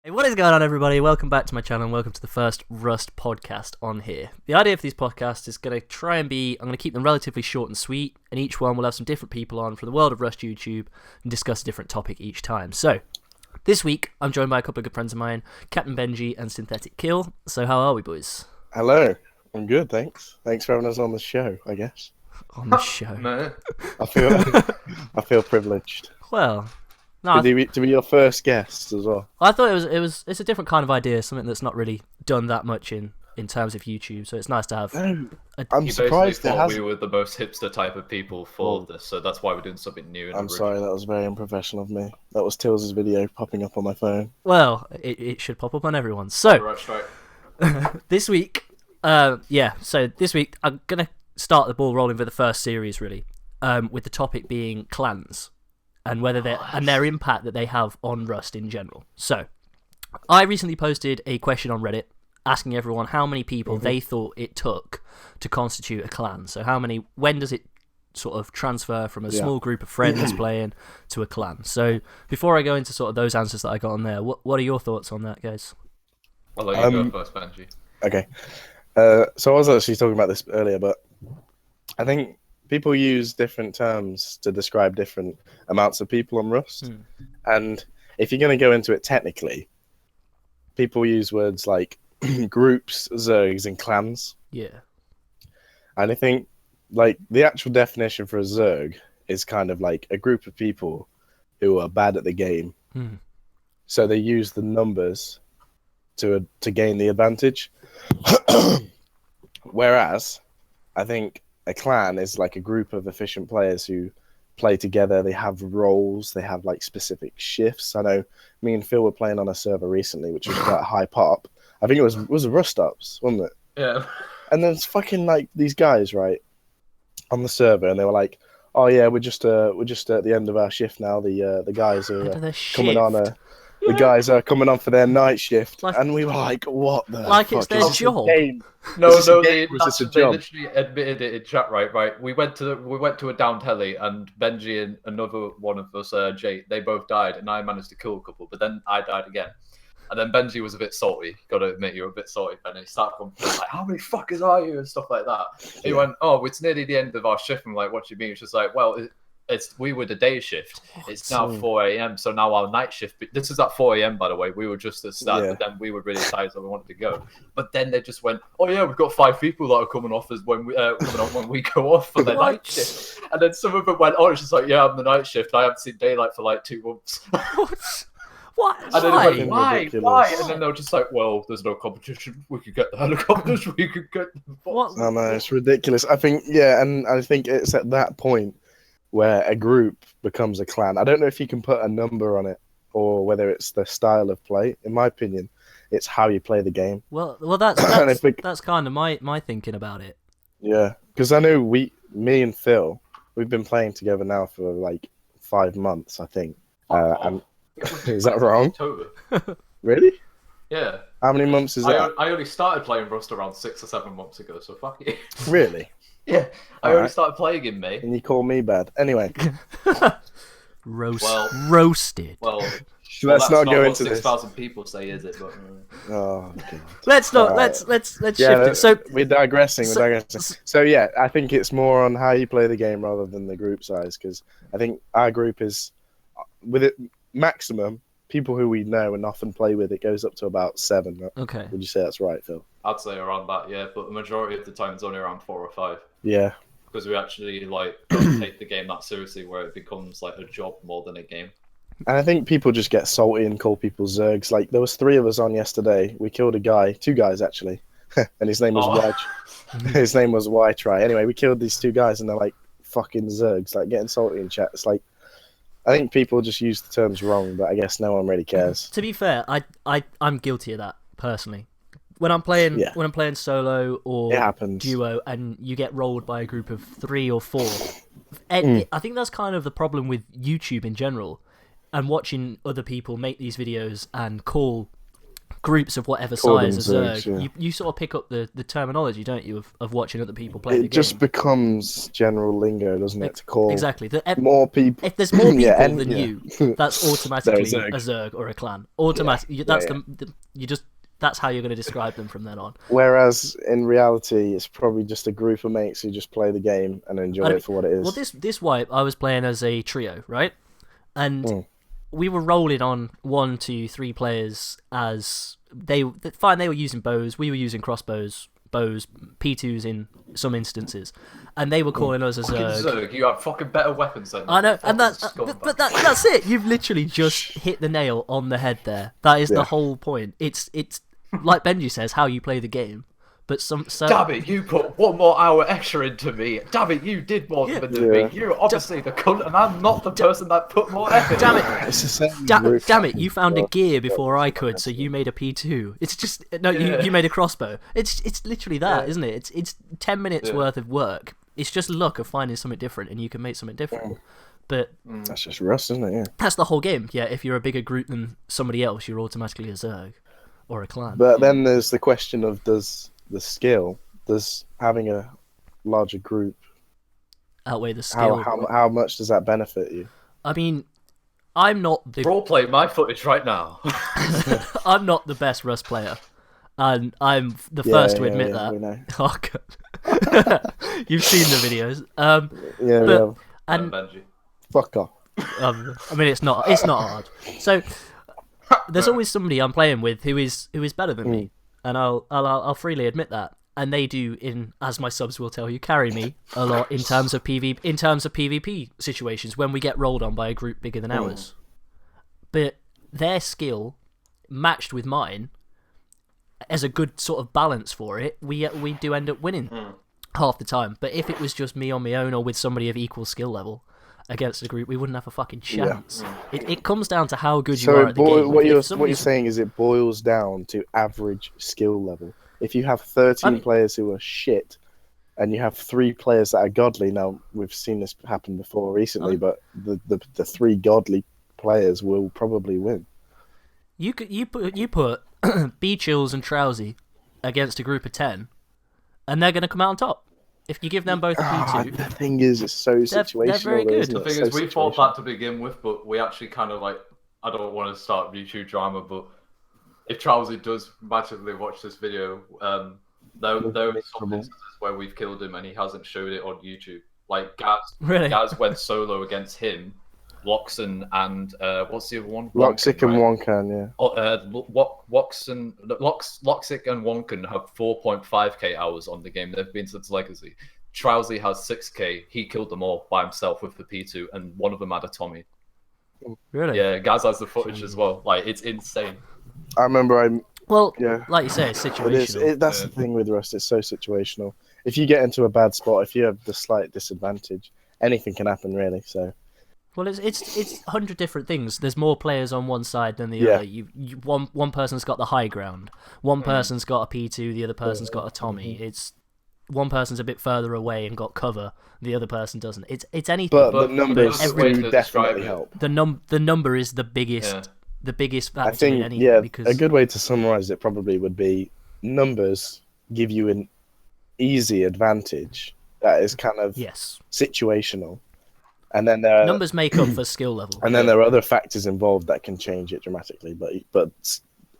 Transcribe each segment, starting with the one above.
Hey, what is going on, everybody? Welcome back to my channel and welcome to the first Rust podcast on here. The idea for these podcasts is going to try and be, I'm going to keep them relatively short and sweet, and each one will have some different people on from the world of Rust YouTube and discuss a different topic each time. So, this week, I'm joined by a couple of good friends of mine, Captain Benji and SyntheticKill. So how are we, boys? Hello. I'm good, thanks. Thanks for having us on the show, I guess. On the show? No. I feel privileged. Well... No, to be your first guest as well. I thought it's a different kind of idea, something that's not really done that much in terms of YouTube, so it's nice to have. No, a... I'm surprised it hasn't. We were the most hipster type of people for this, so that's why we're doing something new. I'm sorry, that was very unprofessional of me. That was Tills' video popping up on my phone. Well, it should pop up on everyone. So, Right. this week, so this week I'm gonna start the ball rolling for the first series, really, with the topic being clans. And whether and their impact that they have on Rust in general. So, I recently posted a question on Reddit asking everyone how many people they thought it took to constitute a clan. So, when does it sort of transfer from a small group of friends playing to a clan? So, before I go into sort of those answers that I got on there, what are your thoughts on that, guys? I'll let you go first, Benji. Okay. So I was actually talking about this earlier, but I think people use different terms to describe different amounts of people on Rust. And if you're going to go into it technically, people use words like groups, zergs, and clans. Yeah. And I think like the actual definition for a zerg is kind of like a group of people who are bad at the game. So they use the numbers to gain the advantage. Whereas I think a clan is like a group of efficient players who play together. They have roles. They have like specific shifts. I know me and Phil were playing on a server recently, which was quite high pop. I think it was Rust Ups, wasn't it? Yeah. And there's fucking like these guys right on the server, and they were like, "Oh yeah, we're just at the end of our shift now. The guys are coming on the guys are coming on for their night shift," and we were like, "What the? Like fuck? it's their job." No, They literally admitted it in chat. Right. We went to a down telly, and Benji and another one of us, Jay, they both died, and I managed to kill a couple, but then I died again. And then Benji was a bit salty. Got to admit, you were a bit salty. And he started going like, "How many fuckers are you?" and stuff like that. He went, "Oh, it's nearly the end of our shift." I'm like, "What do you mean?" It's just like, "Well, we were the day shift. It's now 4 a.m. So now our night shift. This is at 4 a.m. by the way. We were just at start, but then we were really tired, so we wanted to go. But then they just went, "Oh yeah, we've got 5 people that are coming off as when we coming on when we go off for the night shift." And then some of them went, "Oh, it's just like, yeah, I'm the night shift. I haven't seen daylight for like 2 months." What? And then they went, why? And then they were just like, "Well, there's no competition. We could get the helicopters. We could get the bots." No, it's ridiculous. I think and I think it's at that point where a group becomes a clan. I don't know if you can put a number on it or whether it's the style of play. In my opinion, it's how you play the game. Well, that's kind of my thinking about it. Yeah, because I know me and Phil, we've been playing together now for like 5 months, I think. And is that wrong? Really? Yeah. How many months is that? I only started playing Rust around 6 or 7 months ago, so fuck it. Really? Yeah, I only started playing in May. And you call me bad. Anyway. Roasted. Well, let's not go into 6,000 people say, is it? But, oh, God. Let's not. Let's shift it. So we're digressing. So yeah, I think it's more on how you play the game rather than the group size, because I think our group is with it maximum people who we know and often play with. It goes up to about 7. Okay. Would you say that's right, Phil? I'd say around that, yeah. But the majority of the time, it's only around 4 or 5. Yeah. Because we actually don't take the game that seriously, where it becomes like a job more than a game. And I think people just get salty and call people zergs. Like there was 3 of us on yesterday. We killed a guy, 2 guys actually, and his name was His name was Y-Try. Anyway, we killed these 2 guys, and they're like fucking zergs, like getting salty in chat. It's like, I think people just use the terms wrong, but I guess no one really cares. To be fair, I'm guilty of that personally. When I'm playing solo or duo, and you get rolled by a group of 3 or 4, I think that's kind of the problem with YouTube in general, and watching other people make these videos and call groups of whatever Call them size a Zerg, Zergs, yeah. you sort of pick up the terminology, don't you, of watching other people play the game. It just becomes general lingo, doesn't it, to call exactly. more people. If there's more people Yeah, than yeah. you, that's automatically They're a a Zerg or a clan. Automatically, that's yeah. that's how you're going to describe them from then on. Whereas in reality, it's probably just a group of mates who just play the game and enjoy it for what it is. Well, this wipe, I was playing as a trio, right? And we were rolling on 1, 2, 3 players as they were using bows, we were using crossbows, bows, P2s in some instances, and they were calling us a Zerg. Zerg, you have fucking better weapons than I know, and that's that's it. You've literally just hit the nail on the head there. That is the whole point. It's like Benji says, how you play the game. But damn it, you put 1 more hour extra into me. Damn it, you did more than me. You're obviously the cunt, and I'm not the person that put more effort. Damn it! It's the same Damn it! You found a gear before I could, so you made a P2. It's just you made a crossbow. It's literally that, isn't it? It's 10 minutes worth of work. It's just luck of finding something different, and you can make something different. But that's just Rust, isn't it? Yeah. That's the whole game. Yeah, if you're a bigger group than somebody else, you're automatically a Zerg or a clan. But then there's the question of does having a larger group outweigh the skill? How much does that benefit you? I mean, I'm not the roleplay my footage right now. I'm not the best Rust player, and I'm the first to admit that. We know. Oh God. You've seen the videos. And Benji. Fuck off. I mean, it's not hard. So there's always somebody I'm playing with who is better than me, and I'll freely admit that. And they do, as my subs will tell you, carry me a lot in terms of PvP situations when we get rolled on by a group bigger than ours. But their skill matched with mine as a good sort of balance for it, we do end up winning half the time. But if it was just me on my own or with somebody of equal skill level against a group, we wouldn't have a fucking chance. It comes down to how good you are at the game. What you're saying is it boils down to average skill level. If you have 13 players who are shit, and you have 3 players that are godly, now we've seen this happen before recently, but the 3 godly players will probably win. You put B Chills and Trowsy against a group of 10, and they're going to come out on top. If you give them both a P2. The thing is, it's so situational. They're very good. The thing is, we thought that to begin with, but we actually kind of like, I don't want to start YouTube drama, but if Trowsy does magically watch this video, there are some instances where we've killed him and he hasn't showed it on YouTube. Like Gaz went solo against him, Loxon and what's the other one? Loxic and Wonkan, yeah. Loxic and Wonkan have 4.5k hours on the game. They've been since Legacy. Trowsy has 6k. He killed them all by himself with the P2, and one of them had a Tommy. Really? Yeah, Gaz has the footage as well. Like, it's insane. I remember like you say, it's situational. That's the thing with Rust, it's so situational. If you get into a bad spot, if you have the slight disadvantage, anything can happen, really. So, well, it's 100 different things. There's more players on one side than the other. One person's got the high ground. One person's got a P2. The other person's got a Tommy. It's one person's a bit further away and got cover. The other person doesn't. It's anything. But the numbers do definitely help. The number is the biggest. Yeah. The biggest factor I think, in anything. Because a good way to summarize it probably would be numbers give you an easy advantage that is kind of situational. And then there are, numbers make up for skill level. And then there are other factors involved that can change it dramatically. But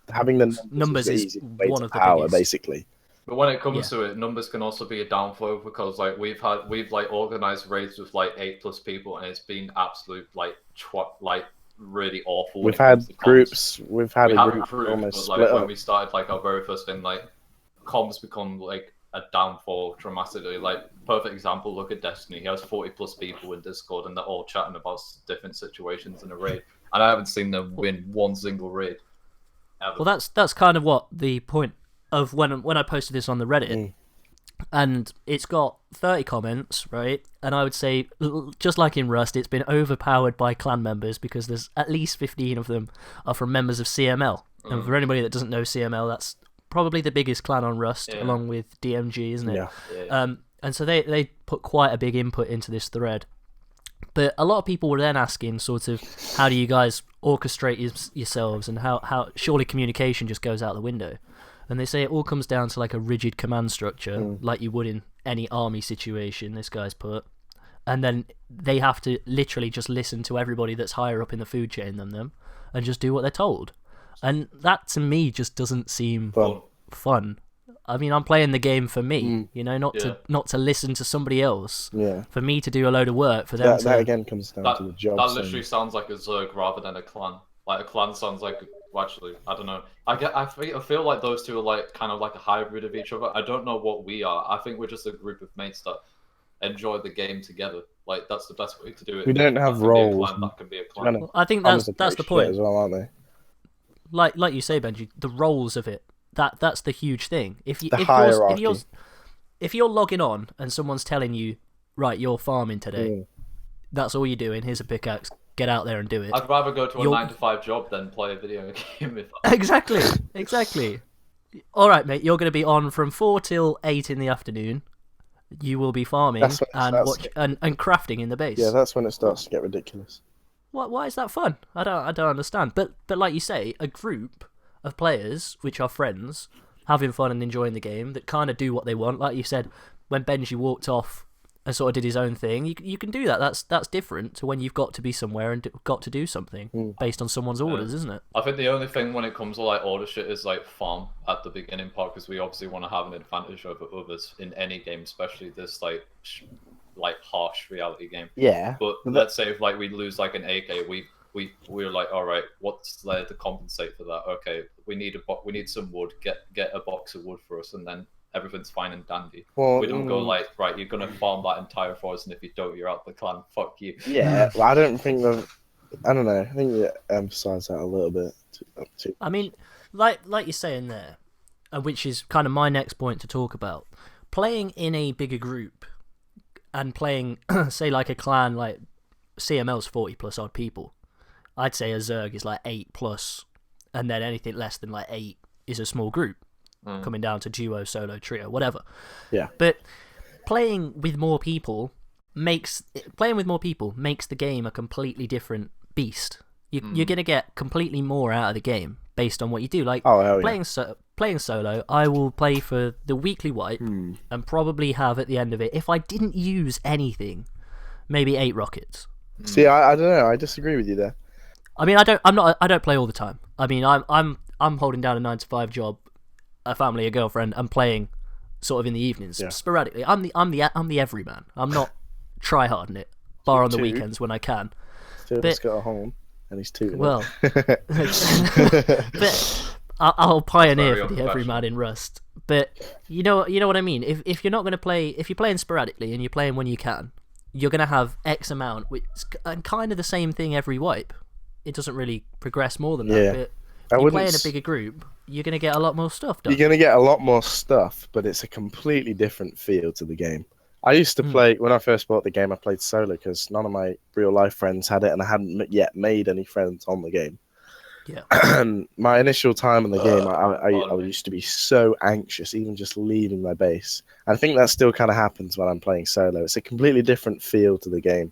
having the numbers is one of the power, biggest. Basically. But when it comes to it, numbers can also be a downflow because like we've organized raids with like 8+ people and it's been absolute really awful. We've had groups. We've had a group almost split up. When we started like our very first thing, like comms become like a downfall dramatically. Like perfect example, look at Destiny. He has 40+ people in Discord and they're all chatting about different situations in a raid. And I haven't seen them win one single raid ever. Well, that's kind of what the point of when I posted this on the Reddit. And it's got 30 comments, right? And I would say, just like in Rust, it's been overpowered by clan members because there's at least 15 of them are from members of CML. And for anybody that doesn't know CML, that's probably the biggest clan on Rust, along with DMG, isn't it? Yeah. And so they put quite a big input into this thread. But a lot of people were then asking sort of, how do you guys orchestrate yourselves, and how surely communication just goes out the window. And they say it all comes down to like a rigid command structure, like you would in any army situation, this guy's put. And then they have to literally just listen to everybody that's higher up in the food chain than them and just do what they're told. And that to me just doesn't seem fun. I mean, I'm playing the game for me, you know, not to listen to somebody else. Yeah. For me to do a load of work for them. That again comes down to the job. That literally sounds like a zerg rather than a clan. Like a clan sounds like actually, I don't know. I feel like those two are like kind of like a hybrid of each other. I don't know what we are. I think we're just a group of mates that enjoy the game together. Like that's the best way to do it. We don't have roles. That can be a clan. Well, I think that's the point as well, aren't they? Like you say, Benji, the roles of it. That's the huge thing. If you're logging on and someone's telling you, right, you're farming today, that's all you're doing. Here's a pickaxe. Get out there and do it. I'd rather go to a 9-to-5 job than play a video game. Exactly. All right, mate. You're going to be on from 4 till 8 in the afternoon. You will be farming and crafting in the base. Yeah, that's when it starts to get ridiculous. Why is that fun? I don't understand. But like you say, a group of players which are friends, having fun and enjoying the game, that kind of do what they want. Like you said, when Benji walked off and sort of did his own thing, you can do that. That's different to when you've got to be somewhere and got to do something based on someone's orders, isn't it? I think the only thing when it comes to like order shit is like farm at the beginning part, because we obviously want to have an advantage over others in any game, especially this like harsh reality game. Yeah. But let's say if like we lose like an AK, we're like, all right, what's there to compensate for that? Okay, we need some wood. Get a box of wood for us, and then everything's fine and dandy. Well, we don't go like, right, you're gonna farm that entire forest, and if you don't, you're out the clan. Fuck you. Yeah, well, I don't think I don't know. I think you emphasise that a little bit. I mean, like you're saying there, which is kind of my next point to talk about. Playing in a bigger group and playing, say, like a clan, like CML's 40 plus odd people. I'd say a Zerg is like 8 plus, and then anything less than like 8 is a small group. Coming down to duo, solo, trio, whatever. Yeah. But playing with more people makes the game a completely different beast. You're gonna get completely more out of the game based on what you do. Like playing solo, I will play for the weekly wipe and probably have at the end of it, if I didn't use anything, maybe 8 rockets. See, I don't know. I disagree with you there. I mean, I don't play all the time. I mean, I'm holding down a 9-to-5 job, a family, a girlfriend, and playing sort of in the evenings sporadically. I'm the everyman. I'm not tryharding it, bar on the weekends when I can. Still got a home, and he's 2. Well, but I'll pioneer for the everyman in Rust. But you know what I mean. If you're not going to play, if you're playing sporadically and you're playing when you can, you're going to have X amount, which and kind of the same thing every wipe. It doesn't really progress more than that. Yeah. But you play in a bigger group, you're going to get a lot more stuff done. You're going to get a lot more stuff, but it's a completely different feel to the game. I used to play, when I first bought the game, I played solo because none of my real-life friends had it, and I hadn't yet made any friends on the game. Yeah. My initial time in the game, I used to be so anxious, even just leaving my base. And I think that still kind of happens when I'm playing solo. It's a completely different feel to the game.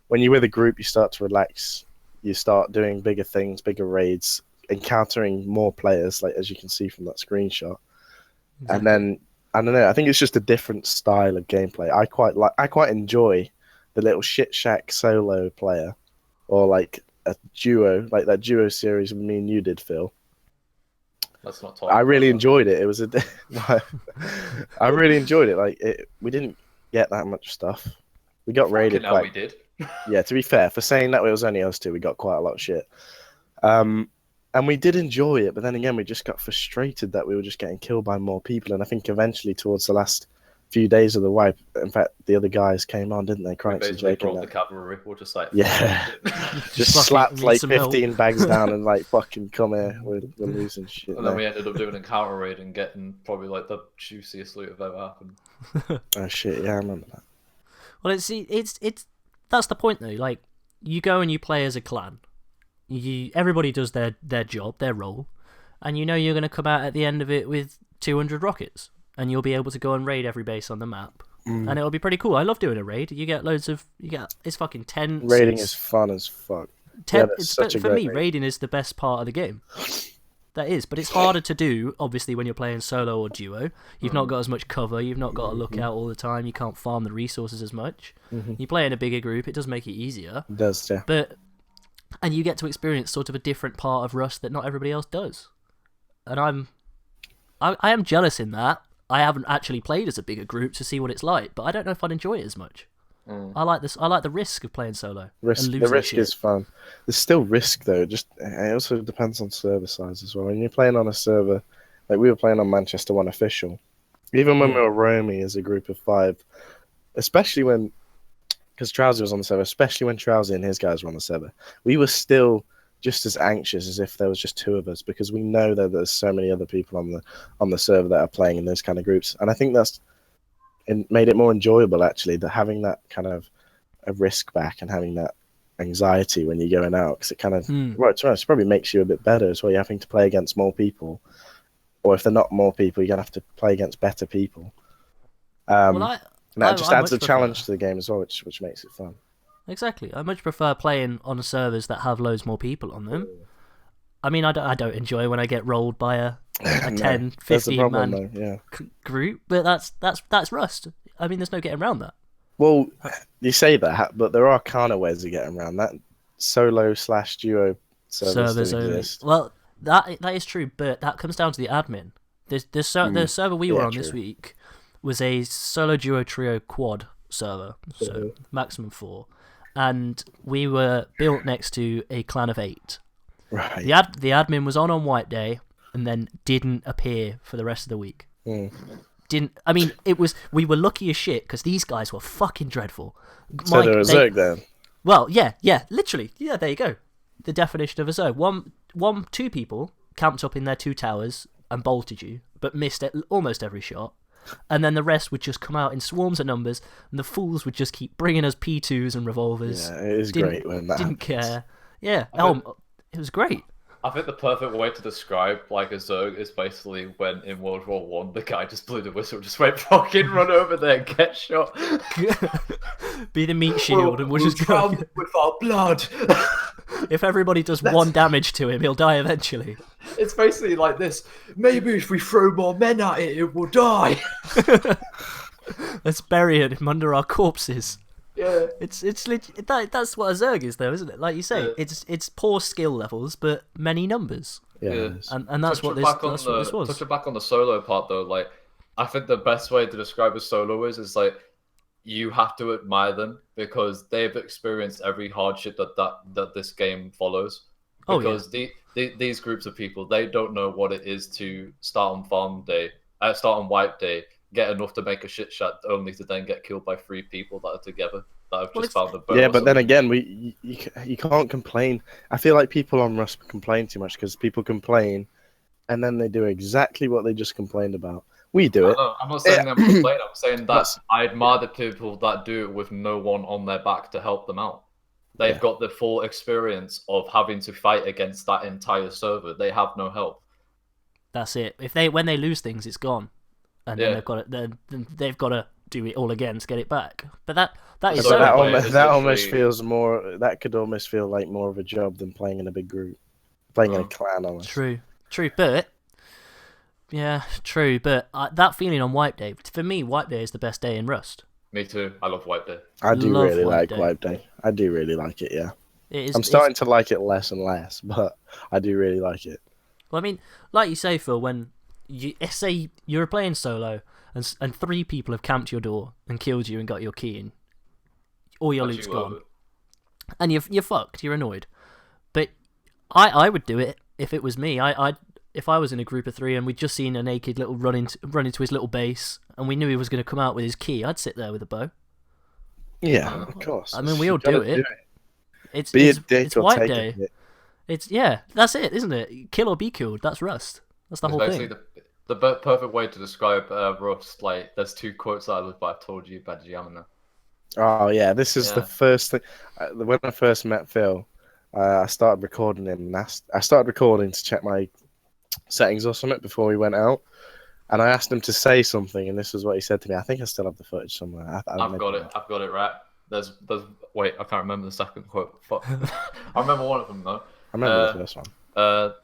When you're with a group, you start to relax. You start doing bigger things, bigger raids, encountering more players, like as you can see from that screenshot. Exactly. And then I don't know, I think it's just a different style of gameplay. I quite enjoy the little shit shack solo player, or like a duo, like that duo series me and you did, Phil. Let's not talk. I really enjoyed it. It was I really enjoyed it. Like we didn't get that much stuff. We got raided. We did. Yeah, to be fair, for saying that it was only us two, we got quite a lot of shit. And we did enjoy it, but then again, we just got frustrated that we were just getting killed by more people. And I think eventually, towards the last few days of the wipe, in fact, the other guys came on, didn't they? Cranks and Jake. The cavalry. We're just like, yeah, just slapped like 15 bags down and like, fucking come here, we're losing shit. And then we ended up doing a counter raid and getting probably like the juiciest loot that ever happened. Oh shit, yeah, I remember that. Well, it's that's the point though. Like, you go and you play as a clan. Everybody does their job, their role, and you know you're going to come out at the end of it with 200 rockets, and you'll be able to go and raid every base on the map and it'll be pretty cool. I love doing a raid. You get it's fucking tense. Raiding is fun as fuck. For me, raiding is the best part of the game. That is, but it's harder to do, obviously, when you're playing solo or duo. You've not got as much cover, you've not got to look out all the time, you can't farm the resources as much. You play in a bigger group, it does make it easier. It does, yeah. And you get to experience sort of a different part of Rust that not everybody else does. And I am jealous in that. I haven't actually played as a bigger group to see what it's like, but I don't know if I'd enjoy it as much. I like the risk of playing solo. The risk is fun. There's still risk though. It also depends on server size as well. When you're playing on a server, like we were playing on Manchester One official, even when we were roaming as a group of 5, especially because Trouser was on the server, especially when Trouser and his guys were on the server, we were still just as anxious as if there was just 2 of us, because we know that there's so many other people on the server that are playing in those kind of groups, and I think that's made it more enjoyable actually, that having that kind of a risk back and having that anxiety when you're going out, because it kind of it probably makes you a bit better as well. You're having to play against more people, or if they're not more people, you're gonna have to play against better people. That just adds a challenge to the game as well, which makes it fun. Exactly. I much prefer playing on servers that have loads more people on them. I mean, I don't enjoy when I get rolled by a 10, 15 man group, but that's Rust. I mean, there's no getting around that. Well, you say that, but there are kind of ways of getting around that. Solo/duo servers only. exist. Well, that is true, but that comes down to the admin. The server we were on this week was a solo, duo, trio, quad server, so maximum 4, and we were built next to a clan of 8. Right. The admin was on White Day and then didn't appear for the rest of the week. I mean, we were lucky as shit because these guys were fucking dreadful. So they're a zerg then? Well, yeah, literally. Yeah, there you go. The definition of a zerg. 2 people camped up in their 2 towers and bolted you, but missed almost every shot. And then the rest would just come out in swarms of numbers, and the fools would just keep bringing us P2s and revolvers. Yeah, it is great when that didn't happens. care. Yeah, it was great. I think the perfect way to describe like a zerg is basically when in World War One the guy just blew the whistle, just went fucking run over there and get shot. Be the meat shield, and we'll just go with our blood. If everybody does 1 damage to him, he'll die eventually. It's basically like this. Maybe if we throw more men at it, it will die. Let's bury him under our corpses. Yeah, that's what a zerg is, though, isn't it? Like you say, it's poor skill levels, but many numbers. Yeah. And that's what this was. Touching back on the solo part, though, like I think the best way to describe a solo is like you have to admire them because they've experienced every hardship that this game follows. Because these groups of people, they don't know what it is to start on wipe day, get enough to make a shit shot, only to then get killed by 3 people that are together that have just found a boat. Yeah, but then again, you can't complain. I feel like people on Rust complain too much because people complain, and then they do exactly what they just complained about. We do it. I'm not saying I'm complaining. I'm saying that I admire the people that do it with no one on their back to help them out. They've got the full experience of having to fight against that entire server. They have no help. That's it. When they lose things, it's gone, and then they've got to do it all again to get it back. But that almost feels more. That could almost feel like more of a job than playing in a big group, playing in a clan. Almost. True, but. Yeah, true, but that feeling on Wipe Day, for me, Wipe Day is the best day in Rust. Me too. I love Wipe Day. I do really like Wipe Day. I do really like it, yeah. I'm starting to like it less and less, but I do really like it. Well, I mean, like you say, Phil, when say you're playing solo and 3 people have camped your door and killed you and got your key in, all your loot's gone, and you're fucked, you're annoyed. But I would do it if it was me. If I was in a group of 3 and we'd just seen a naked little run into his little base and we knew he was going to come out with his key, I'd sit there with a bow. Yeah, of course. I mean, we all do it. It's Wipe Day. That's it, isn't it? Kill or be killed. That's Rust. That's the whole thing. The perfect way to describe Rust. Like, there's 2 quotes that I love, but I've told you about Jamina. Oh yeah, this is the first thing. When I first met Phil, I started recording him. I started recording to check my settings or something before we went out, and I asked him to say something, and this is what he said to me. I think I still have the footage somewhere. I've got it. I've got it right. There's. Wait, I can't remember the second quote. Fuck. I remember one of them though. I remember the first one.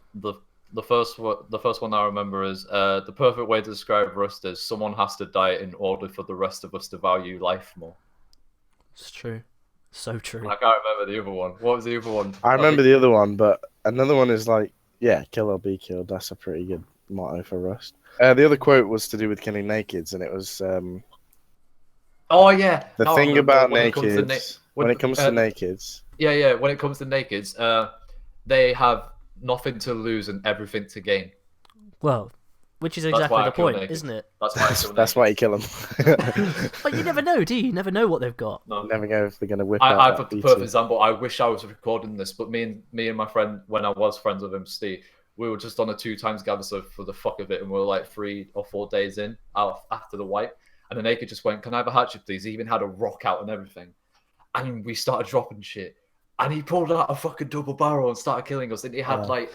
The first one I remember is the perfect way to describe Rust is someone has to die in order for the rest of us to value life more. It's true. So true. I can't remember the other one. What was the other one? I remember the other one, but another one is like, yeah, kill or be killed. That's a pretty good motto for Rust. The other quote was to do with killing nakeds, and it was oh yeah. the No, thing about when nakeds. When it comes to nakeds. Yeah. When it comes to nakeds, they have nothing to lose and everything to gain. Well, which is exactly the point, isn't it? That's why I kill That's why you kill them. But you never know, do you? You never know what they've got. No. You never know if they're going to whip I out put that the perfect BT. example. I wish I was recording this, but me and my friend, when I was friends with him, Steve, we were just on a 2x gather server for the fuck of it, and we were like 3 or 4 days in after the wipe, and the naked just went, "Can I have a hatchet, please?" He even had a rock out and everything, and we started dropping shit, and he pulled out a fucking double barrel and started killing us, and he had like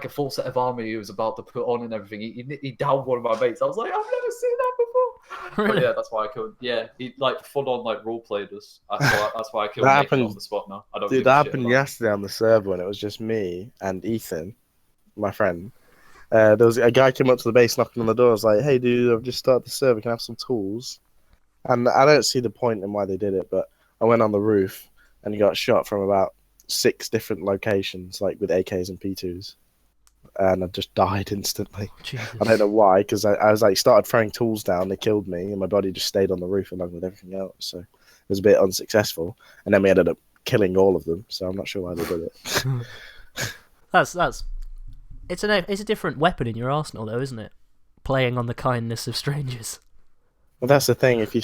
a full set of armor he was about to put on and everything. He downed one of my mates. I was like, I've never seen that before. Really? But yeah, that's why I killed. Yeah, he like full on like role played us. That's why I killed That naked happened- on the spot now. I don't Dude, give a that shit happened about yesterday on the server when it was just me and Ethan, my friend. There was a guy came up to the base knocking on the door. I was like, "Hey, dude, I've just started the server. Can I have some tools?" And I don't see the point in why they did it, but I went on the roof and got shot from about 6 different locations, like with AKs and P2s, and I just died instantly. Jesus. I don't know why, because I was like started throwing tools down. They killed me, and my body just stayed on the roof along with everything else. So it was a bit unsuccessful. And then we ended up killing all of them. So I'm not sure why they did it. It's a different weapon in your arsenal, though, isn't it? Playing on the kindness of strangers. Well, that's the thing. If you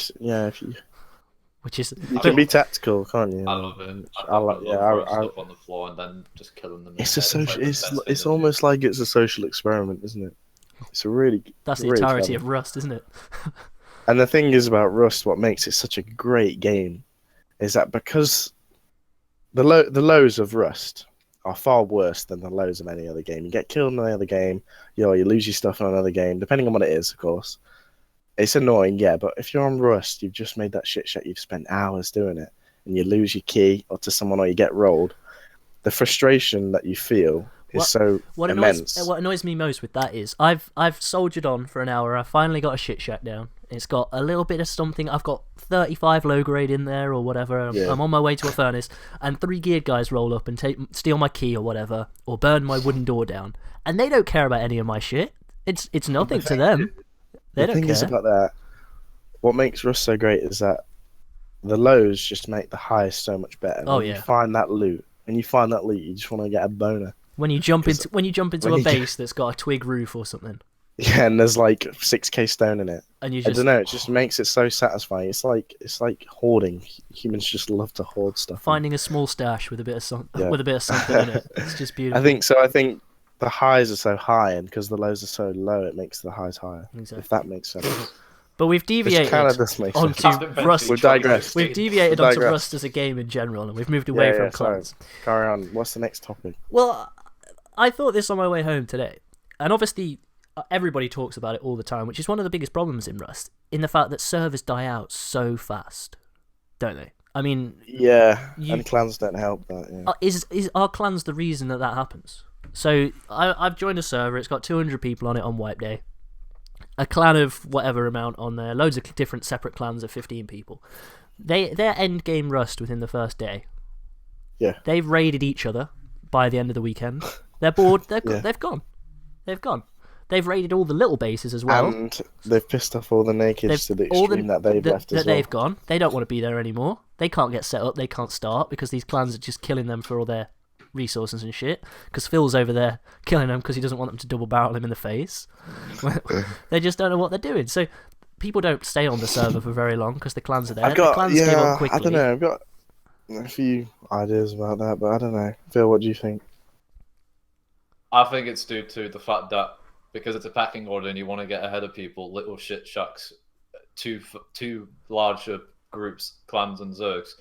Which is you can be tactical, can't you? I love it. I like- yeah, throwing I- stuff on the floor and then just killing them. It's a social. like the best thing It's to do. almost like it's a social experiment, isn't it? It's a really. that's the really entirety clever. of Rust, isn't it? And the thing is about Rust, what makes it such a great game, is that because the lows of Rust are far worse than the lows of any other game. You get killed in any other game, you lose your stuff in another game, depending on what it is, of course. It's annoying, yeah, but if you're on Rust, you've just made that shit, you've spent hours doing it, and you lose your key or to someone or you get rolled. The frustration that you feel is so immense. What annoys me most with that is I've soldiered on for an hour. I finally got a shit shack down. It's got a little bit of something. I've got 35 low grade in there or whatever. Yeah. I'm on my way to a furnace, and 3 geared guys roll up and steal my key or whatever, or burn my wooden door down, and they don't care about any of my shit. It's nothing to them. They The don't thing care. is about that, what makes Rust so great is that the lows just make the highs so much better. Oh, When yeah. you find that loot, you just want to get a boner. When you jump into when a you base that's got a twig roof or something, Yeah, and there's like 6k stone in it. and you I just don't know. It just makes it so satisfying. It's like hoarding. Humans just love to hoard stuff. finding a small stash with a bit of Yeah. with a bit of something in it. It's just beautiful. I think so. I think the highs are so high, and because the lows are so low, it makes the highs higher. Exactly. If that makes sense. But we've Which deviated kind of does make sense. onto Rust. We've digressed. We've deviated onto digress. Rust as a game in general, and we've moved away from sorry. clans. Carry on. What's the next topic? Well, I thought this on my way home today, and obviously everybody talks about it all the time, which is one of the biggest problems in Rust, in the fact that servers die out so fast, don't they? I mean, Yeah, and clans don't help that. Yeah. is our clans the reason that happens? So I've joined a server. It's got 200 people on it on wipe day. A clan of whatever amount on there. Loads of different separate clans of 15 people. They're end game Rust within the first day. Yeah. They've raided each other by the end of the weekend. They're bored. They've gone. They've gone. They've raided all the little bases as well. And they've pissed off all the nakeds to the extreme that they've left as well. They've gone. They don't want to be there anymore. They can't get set up. They can't start because these clans are just killing them for all their resources and shit. Because Phil's over there killing them because he doesn't want them to double barrel him in the face. They just don't know what they're doing. So people don't stay on the server for very long because the clans are there. The clans give up quickly. I don't know. I've got a few ideas about that, but I don't know. Phil, what do you think? I think it's due to the fact that because it's a packing order and you want to get ahead of people, little shit shacks, two larger groups, clans and zergs,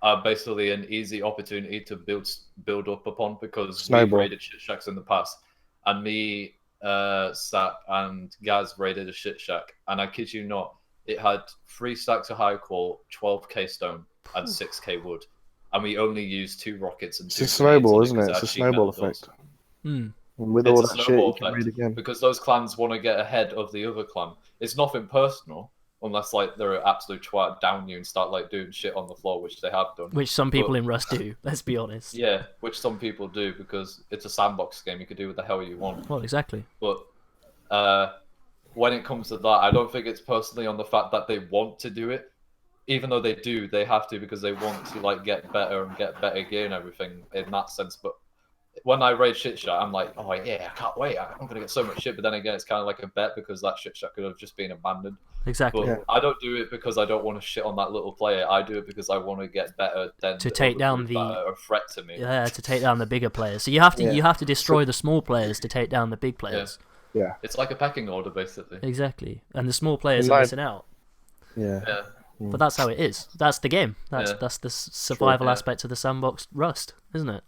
are basically an easy opportunity to build up upon because we've raided shit shacks in the past. And me Sap and Gaz raided a shit shack, and I kid you not, it had 3 stacks of high core, 12k stone, and 6k wood, and we only used 2 rockets and 2 It's a snowball, grenades on isn't it? It's a snowball effect. Hmm. And with It's all a that shit, snowball you can effect read again. because those clans want to get ahead of the other clan. It's nothing personal, unless like they're an absolute twat down you and start like doing shit on the floor, which they have done. Which some people in Rust do. Let's be honest. Yeah, which some people do because it's a sandbox game. You can do what the hell you want. Well, exactly. But when it comes to that, I don't think it's personally on the fact that they want to do it. Even though they do, they have to because they want to like get better and get better gear and everything in that sense. But when I raid shit shot, I'm like, oh yeah, I can't wait. I'm gonna get so much shit. But then again, it's kind of like a bet because that shit shot could have just been abandoned. Exactly. But I don't do it because I don't want to shit on that little player. I do it because I want to get better than To the take other down group the- that are a threat to me. Yeah, to take down the bigger players. So you have to destroy the small players to take down the big players. Yeah. It's like a pecking order, basically. Exactly. And the small players In are my- missing out. Yeah. Yeah. But that's how it is. That's the game. That's Yeah. that's the survival Yeah. aspect of the sandbox Rust, isn't it?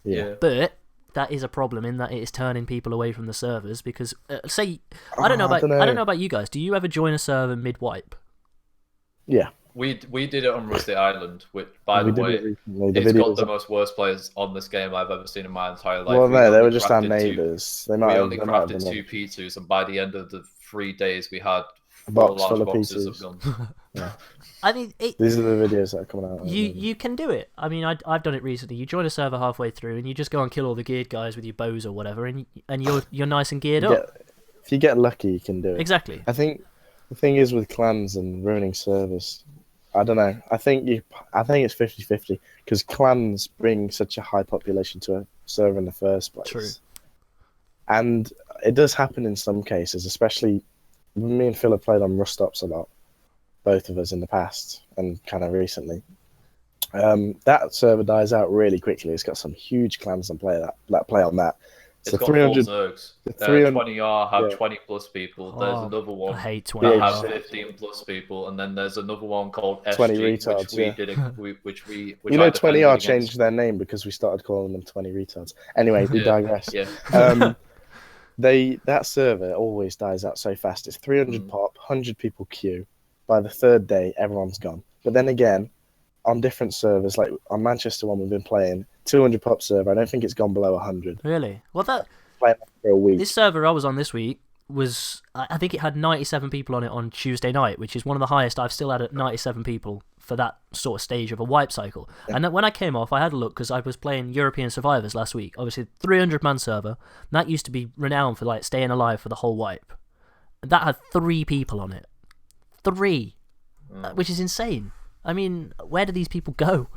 Yeah. But that is a problem in that it is turning people away from the servers because say Oh, I don't know I about dunno. you guys. Do you ever join a server mid wipe? Yeah. We did it on Rusty Island, which, by We the did way, it recently. The it's got videos the most worst players on this game I've ever seen in my entire life. Well, We no, they only were just our crafted neighbours. They We might have, only they might have crafted been 2 P2s, and by the end of the 3 days, we had a 4 box large full of boxes P2s. of guns. I mean, These are the videos that are coming out. you can do it. I mean, I've done it recently. You join a server halfway through and you just go and kill all the geared guys with your bows or whatever, and you're nice and geared up. If you get lucky, you can do it. Exactly. I think the thing is with clans and ruining servers, I don't know. I think it's 50-50 because clans bring such a high population to a server in the first place. True. And it does happen in some cases, especially me and Phil have played on Rust Ops a lot, both of us in the past and kind of recently. That server dies out really quickly. It's got some huge clans that play on that. It's So got 300. 4 zergs. the 300 20R have yeah. 20 plus people. There's Oh, another one I hate that 20. has Yeah. 15 plus people, and then there's another one called SG, 20 retards, which we yeah. did. Which You know, I 20R defended against. changed their name because we started calling them 20 retards. Anyway, we Yeah. digress. Yeah. That server always dies out so fast. It's 300 Mm. pop, 100 people queue. By the third day, everyone's gone. But then again, on different servers, like on Manchester one we've been playing, 200 pop server. I don't think it's gone below 100. Really? Well, Playing for a week. this server I was on this week was I think it had 97 people on it on Tuesday night, which is one of the highest I've still had at 97 people for that sort of stage of a wipe cycle. Yeah. And then when I came off, I had a look because I was playing European Survivors last week. Obviously, 300-man server. And that used to be renowned for like staying alive for the whole wipe. And that had 3 people on it. 3, which is insane. I mean, where do these people go?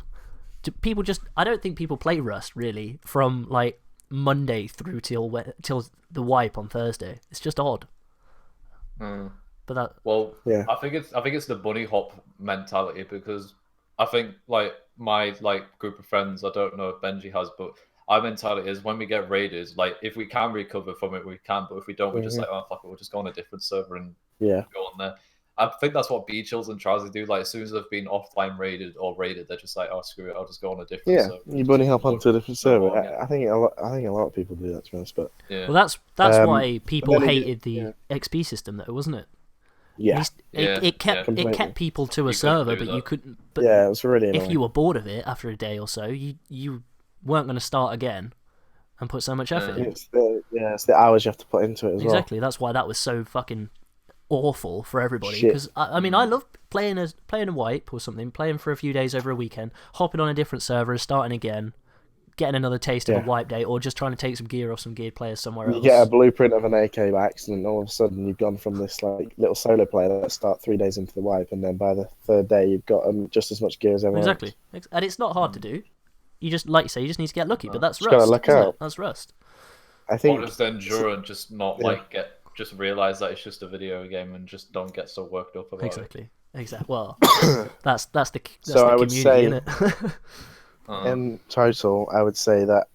Do people just? I don't think people play Rust really from like Monday through till the wipe on Thursday. It's just odd. Mm. But that Well, Yeah. I think it's the bunny hop mentality because I think like my group of friends, I don't know if Benji has, but our mentality is when we get raided, like if we can recover from it, we can. But if we don't, we're just like, oh fuck it, we'll just go on a different server and Yeah. go on there. I think that's what B-Chills and Trowsy do. Like as soon as they've been offline raided, they're just like, oh screw it, I'll just go on a different Yeah, server. you bunny hop onto a different server. on, yeah. I think a lot of people do that, to be honest. But Yeah. well, that's why people then it- hated the yeah. XP system, though, wasn't it? yeah, It kept completely. people to a You couldn't server, do but that. you couldn't. But yeah, it was really if annoying. you were bored of it after a day or so, you weren't going to start again and put so much effort in. It's the hours you have to put into it as well. Exactly. That's why that was so fucking awful for everybody. Shit. Because I mean, I love playing a wipe or something, playing for a few days over a weekend, hopping on a different server and starting again, getting another taste of a Yeah. wipe day, or just trying to take some gear off some geared players somewhere You else. get a blueprint of an AK by accident, all of a sudden you've gone from this like little solo player that start 3 days into the wipe, and then by the third day you've got just as much gear as everyone Exactly. else. And it's not hard to do. You just, like you say, you just need to get lucky. But that's Just gotta Rust. luck isn't out. it? That's Rust. I Or think just endure and just not Yeah. just realize that it's just a video game and just don't get so worked up about it. Exactly. Well, that's the So I would community, say- innit? in total, I would say that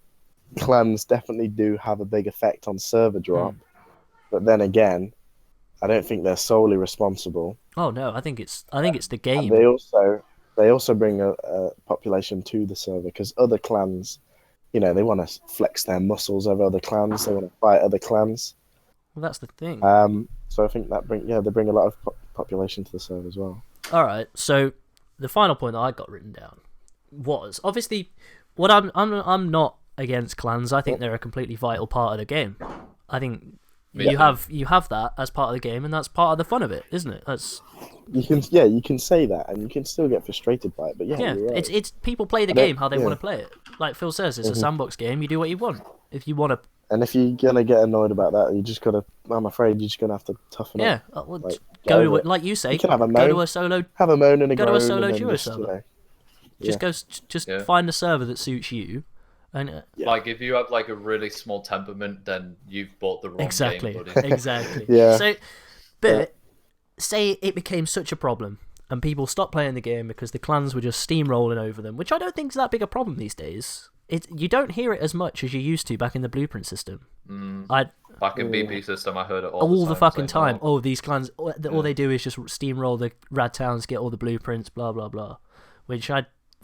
clans definitely do have a big effect on server drop. But then again, I don't think they're solely responsible. Oh no, I think it's the game. And they also bring a population to the server because other clans they want to flex their muscles over other clans. They want to fight other clans. Well, that's the thing. So I think they bring a lot of population to the server as well. All right. So the final point that I got written down was obviously what I'm not against clans. I think they're a completely vital part of the game. I think you have that as part of the game, and that's part of the fun of it, isn't it? You can say that, and you can still get frustrated by it. But you're right. It's people play the game how they want to play it. Like Phil says, it's a sandbox game. You do what you want. If you want to. And if you're gonna get annoyed about that, you just gotta. I'm afraid you're just gonna have to toughen up. Yeah, go to it, like you say. You can have a moan, go to a solo. Have a moan and a go groan. To a solo and duo just, server. Just find a server that suits you. And like if you have like a really small temperament, then you've bought the wrong game, buddy. Exactly. Yeah. So, but say it became such a problem, and people stopped playing the game because the clans were just steamrolling over them, which I don't think is that big a problem these days. You don't hear it as much as you used to back in the Blueprint system. Back in BP system, I heard it all the fucking time. Oh, these clans, all they do is just steamroll the rad towns, get all the blueprints, blah blah blah.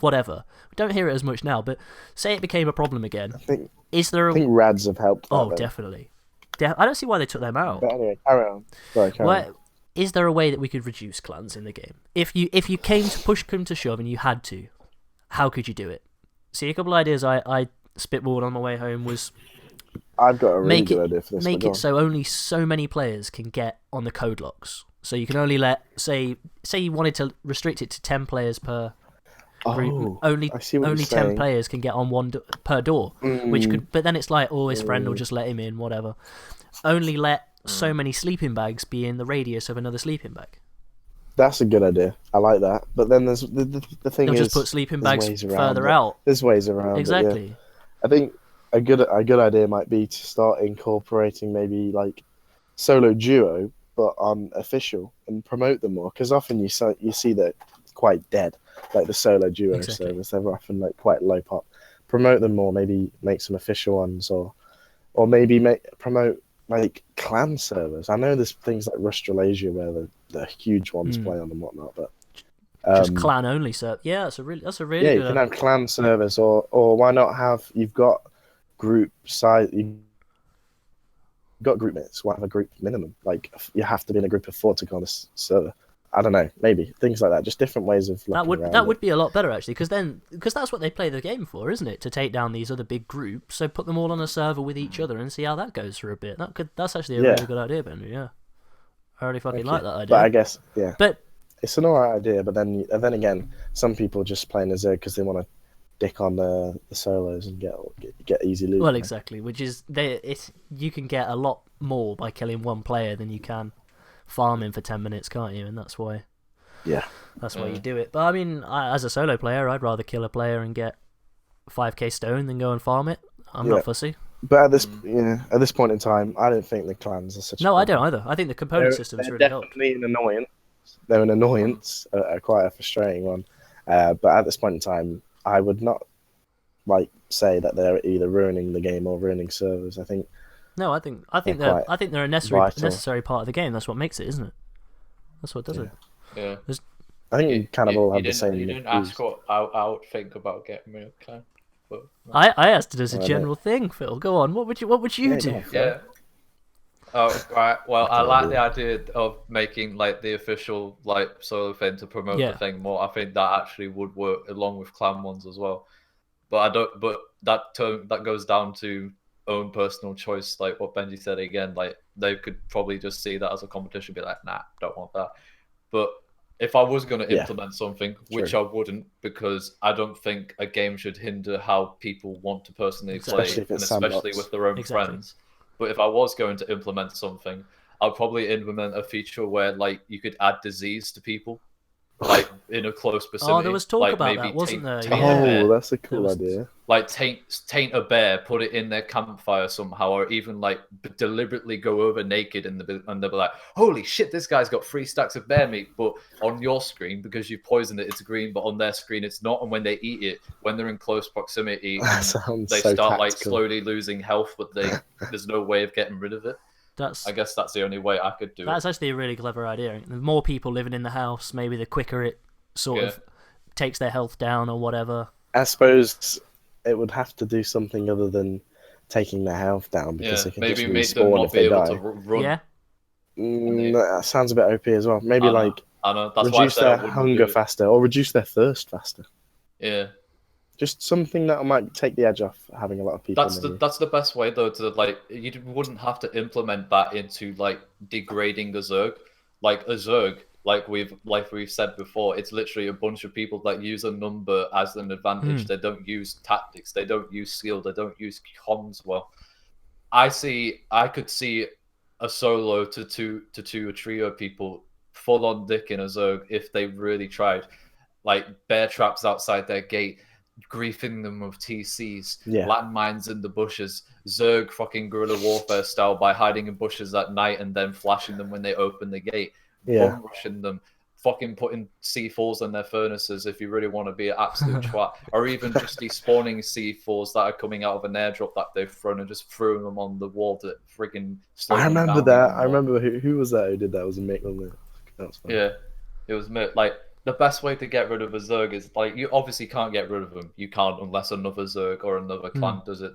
Whatever. We don't hear it as much now, but say it became a problem again. I think rads have helped. Oh, definitely. I don't see why they took them out. But anyway, carry on. Sorry, carry on. Is there a way that we could reduce clans in the game? If you came to push come to shove and you had to, how could you do it? See, a couple of ideas I spitballed on my way home was I've got a really good idea for this. Make it so only so many players can get on the code locks. So you can only let say you wanted to restrict it to 10 players per group. Only 10 players can get on one per door, which could. But then it's like, his friend will just let him in, whatever. Only let so many sleeping bags be in the radius of another sleeping bag. That's a good idea. I like that. But then there's the thing They'll is, just put sleeping bags further out. There's ways around exactly. it, yeah. I think a good idea might be to start incorporating maybe like solo duo, but on official, and promote them more. Because often you see that quite dead, like the solo duo servers. They're often like quite low pop. Promote them more. Maybe make some official ones, or maybe promote like clan servers. I know there's things like Rustralasia where the huge ones play on and whatnot, but just clan only server. Yeah, that's a really good. You can have clan servers, or why not have you've got group size. You've got group mates. Why have a group minimum? Like you have to be in a group of 4 to go on this server. I don't know, maybe things like that. Just different ways of that would be a lot better actually, because that's what they play the game for, isn't it? To take down these other big groups. So put them all on a server with each other and see how that goes for a bit. That's actually a really good idea, Benji. Yeah, I really fucking like that idea. But I guess but it's an alright idea. But then again, some people just playing a Zerg because they want to dick on the solos and get easy loot. Well, exactly. Which is you can get a lot more by killing one player than you can farming for 10 minutes, can't you? And that's why you do it. But I mean, as a solo player, I'd rather kill a player and get 5k stone than go and farm it. I'm not fussy. But at this point in time, I don't think the clans are such. No, I don't either. I think the component system's really helped. Definitely an annoyance. They're an annoyance, quite a frustrating one. But at this point in time, I would not say that they're either ruining the game or ruining servers. I think they're a necessary part of the game. That's what makes it, isn't it? That's what does it. Yeah. I think you kind of all have the same. You didn't ask what I would think about getting me a clan. But, I asked it as a general thing, Phil. Go on. What would you do? Yeah. Oh, right. Well, I like the idea of making the official solo thing to promote the thing more. I think that actually would work along with clan ones as well. But I don't. But that goes down to own personal choice, like what Benji said again. They could probably just see that as a competition, be like, nah, don't want that. But if I was going to implement something, which I wouldn't, because I don't think a game should hinder how people want to personally play, and especially with their own friends. But if I was going to implement something, I'd probably implement a feature where you could add disease to people, in a close vicinity. Oh, there was talk about that, wasn't there? That's a cool idea. Taint a bear, put it in their campfire somehow, or even deliberately go over naked and they'll be like, holy shit, this guy's got 3 stacks of bear meat. But on your screen, because you poisoned it, it's green, but on their screen it's not. And when they eat it, when they're in close proximity, they start tactical. slowly losing health, but there's no way of getting rid of it. I guess that's the only way I could do it. That's actually a really clever idea. The more people living in the house, maybe the quicker it sort of takes their health down or whatever. I suppose it would have to do something other than taking their health down because they can maybe just make them respawn not if be they able die. to run. Yeah. That sounds a bit OP as well. Maybe like I know. That's why I reduce said I their wouldn't hunger do it. faster or reduce their thirst faster. Yeah. Just something that might take the edge off having a lot of people. That's the best way though to like you wouldn't have to implement that into like degrading a zerg. Like a zerg, like we've said before, it's literally a bunch of people that use a number as an advantage. They don't use tactics, they don't use skill, they don't use comms well. I could see a solo to a trio of people full on dick in a zerg if they really tried. Like bear traps outside their gate, griefing them with TCs, landmines in the bushes, Zerg fucking guerrilla warfare style by hiding in bushes at night and then flashing them when they open the gate, bum rushing them, fucking putting C4s on their furnaces if you really want to be an absolute twat, or even just despawning C4s that are coming out of an airdrop that they've thrown and just throwing them on the wall to friggin' slow them down. I remember that. I remember who was that who did that? It was a Mick, wasn't it? That was funny. Yeah, it was Mick. Like, the best way to get rid of a Zerg is, like, you obviously can't get rid of them. You can't unless another Zerg or another clan does it.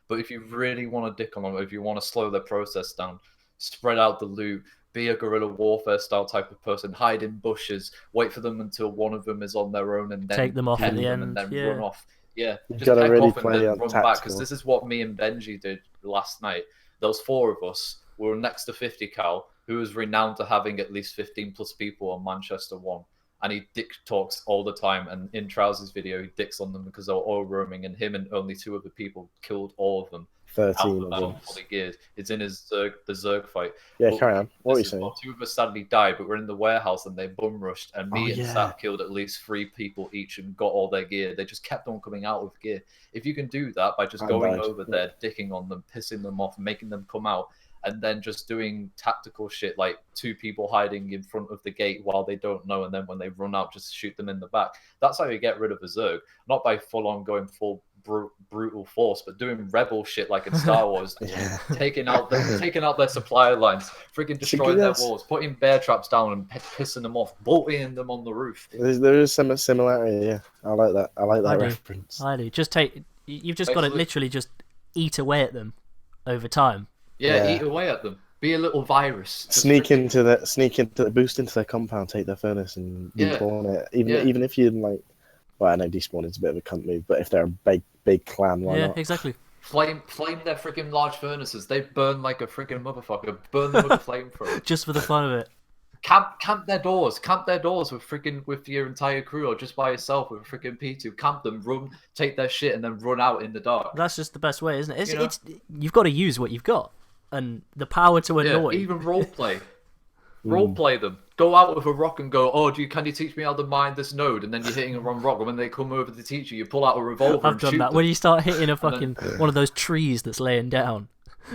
But if you really want to dick on them, if you want to slow their process down, spread out the loot, be a guerrilla warfare style type of person, hide in bushes, wait for them until one of them is on their own and then take them off at the end and then run off. Yeah, just peck really off and then run tactical. back, because this is what me and Benji did last night. Those four of us were next to 50 Cal, who was renowned to having at least 15 plus people on Manchester 1. And he dick talks all the time. And in Trousers' video, he dicks on them because they were all roaming, and him and only 2 other people killed all of them. 13 of them. Fully geared. It's in his the Zerg fight. Yeah, but carry on. What are you saying? Well, 2 of us sadly died, but we're in the warehouse and they bum rushed. And me and Sap killed at least 3 people each and got all their gear. They just kept on coming out with gear. If you can do that by just going over there, dicking on them, pissing them off, making them come out, and then just doing tactical shit like 2 people hiding in front of the gate while they don't know, and then when they run out, just shoot them in the back. That's how you get rid of a Zerg. Not by full on going full brutal force, but doing rebel shit like in Star Wars, taking out their supply lines, freaking destroying their walls, putting bear traps down and pissing them off, bolting them on the roof. There is some similarity. Yeah, I like that. I like that reference. I do. You've just got to literally just eat away at them over time. Yeah, eat away at them. Be a little virus. Sneak into the boost into their compound, take their furnace, and despawn it. Even if you like, well, I know despawn is a bit of a cunt move, but if they're a big clan, why not? Yeah, exactly. Flame their freaking large furnaces. They burn like a freaking motherfucker. Burn them with a flamethrower. Just for the fun of it. Camp their doors. Camp their doors with your entire crew, or just by yourself with a freaking P2. Camp them, run, take their shit, and then run out in the dark. That's just the best way, isn't it? You've got to use what you've got. And the power to annoy. Even roleplay. Roleplay them. Go out with a rock and go, can you teach me how to mine this node? And then you're hitting a wrong rock. And when they come over to teach you, you pull out a revolver and shoot them. I've done that. When you start hitting a fucking one of those trees that's laying down.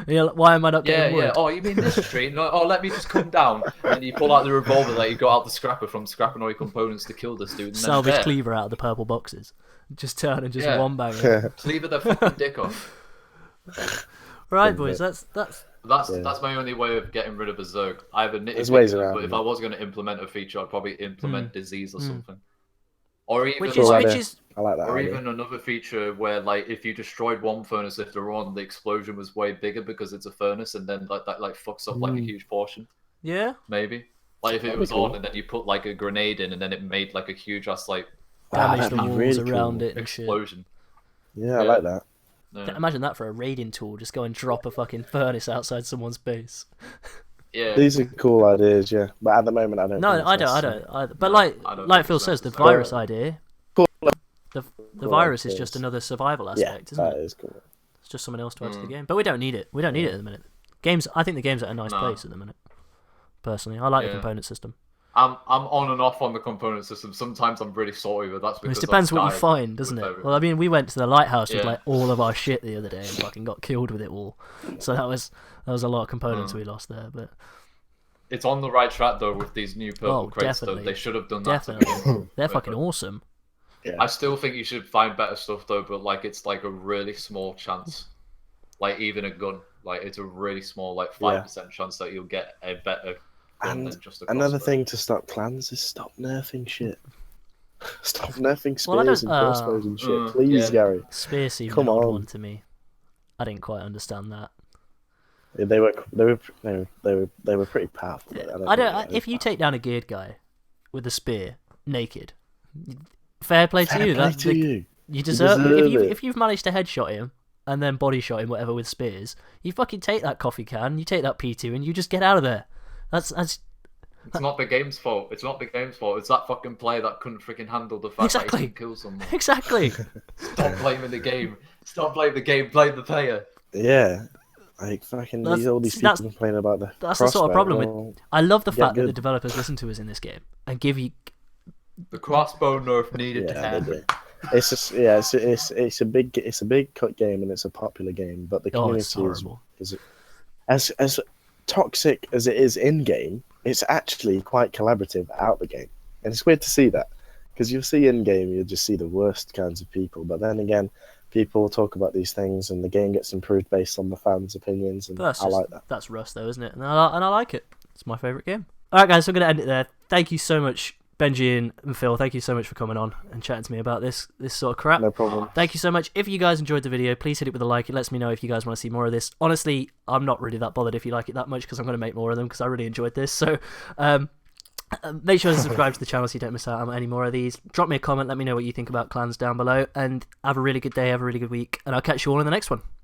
You're like, why am I not getting wood? Oh, you mean this tree? No, let me just come down. And then you pull out the revolver that you got out the scrapper from, scrapping all your components to kill this dude. And salvage cleaver out of the purple boxes. Just turn and just one bang it. Cleaver their fucking dick off. Right, boys, that's my only way of getting rid of a Zerg. I have a There's ways around. But if I was going to implement a feature, I'd probably implement disease or something. Or even which is I like that. Or even another feature where, like, if you destroyed one furnace later on, the explosion was way bigger because it's a furnace, and then that fucks up like a huge portion. Yeah. Maybe. Like if it was on, and then you put like a grenade in, and then it made like a huge ass damage the walls around it and explosion. Yeah, I like that. Yeah. Imagine that for a raiding tool. Just go and drop a fucking furnace outside someone's base. Yeah, these are cool ideas. Yeah, but at the moment, I don't. No, I don't. But like Phil says, the virus idea. The virus is just another survival aspect, isn't it? That is cool. It's just something else to add to the game. But we don't need it. We don't need it at the minute. I think the game's at a nice place at the minute. Personally, I like the component system. I'm on and off on the component system. Sometimes I'm really sorry, but that's because it depends what you find, doesn't it? Well, I mean, we went to the lighthouse with like all of our shit the other day and fucking got killed with it all. So that was a lot of components we lost there. But it's on the right track though with these new purple crates. Though. They should have done that. Definitely, they're fucking awesome. Yeah. I still think you should find better stuff though, but like it's like a really small chance. Like even a gun, like it's a really small, like 5% chance that you'll get a better gun than just a another thing to stop clans is stop nerfing shit. Stop nerfing Well, I spears don't- and crossbows and shit, Mm, please, yeah. Gary. Spear seemed Come an odd on. one to me. I didn't quite understand that. Yeah, they were pretty powerful. But If you take down a geared guy with a spear naked, fair play to you. play to you. You deserve it. if you've managed to headshot him and then body shot him, whatever, with spears, you fucking take that coffee can, you take that P2, and you just get out of there. That's It's not the game's fault. It's not the game's fault. It's that fucking player that couldn't freaking handle the fact Exactly. that he can kill someone. exactly. Stop blaming the game. Stop blaming the game. Blame the player. Yeah, like fucking all these people complaining about the. That's the sort of problem with. I love the fact that the good. developers listen to us in this game and give you. The crossbow nerf needed to Yeah, they end. do. It's just it's a big cut game and it's a popular game, but the Oh, it's community horrible. is as toxic as it is in game. It's actually quite collaborative out the game, and it's weird to see that because you'll see in game you'll just see the worst kinds of people, but then again, people talk about these things and the game gets improved based on the fans' opinions, and I like that. That's Rust, though, isn't it? And I like it. It's my favourite game. All right, guys, so I'm going to end it there. Thank you so much, Benji and Phil. Thank you so much for coming on and chatting to me about this sort of crap. No problem. Thank you so much. If you guys enjoyed the video, please hit it with a like. It lets me know if you guys want to see more of this. Honestly, I'm not really that bothered if you like it that much because I'm going to make more of them because I really enjoyed this. So make sure to subscribe to the channel so you don't miss out on any more of these. Drop me a comment. Let me know what you think about clans down below. And have a really good day. Have a really good week. And I'll catch you all in the next one.